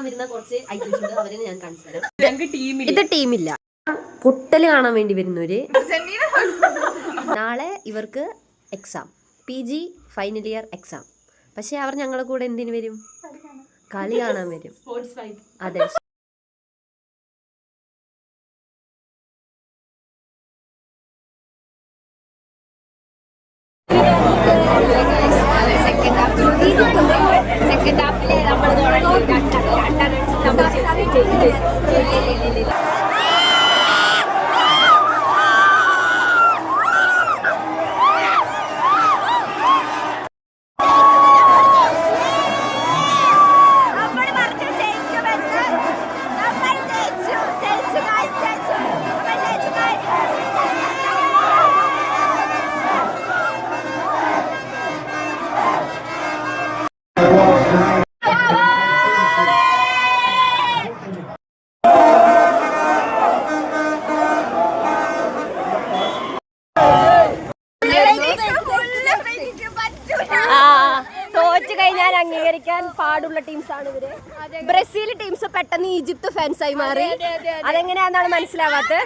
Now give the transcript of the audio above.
വരുന്ന കുറച്ച് ഐറ്റംസ് ഉണ്ട്, അവരെ ഞാൻ കാണിച്ചു തരാം. ഇത് ടീമില്ല, പൊട്ടല് കാണാൻ വേണ്ടി വരുന്നവര്. നാളെ ഇവർക്ക് exam, PG final year exam. പക്ഷെ അവർ ഞങ്ങളുടെ കൂടെ എന്തിനു വരും? കളി കാണാൻ വരും. അതെ. സെക്കൻഡ് ഹാഫില് നമ്മൾ തോറ്റു കഴിഞ്ഞാൽ അംഗീകരിക്കാൻ പാടുള്ള ടീംസാണ് ഇവര്. ബ്രസീൽ ടീംസ് പെട്ടെന്ന് ഈജിപ്ത് ഫാൻസായി മാറി. അതെങ്ങനെയാണെന്നാണ് മനസ്സിലാവാത്തത്.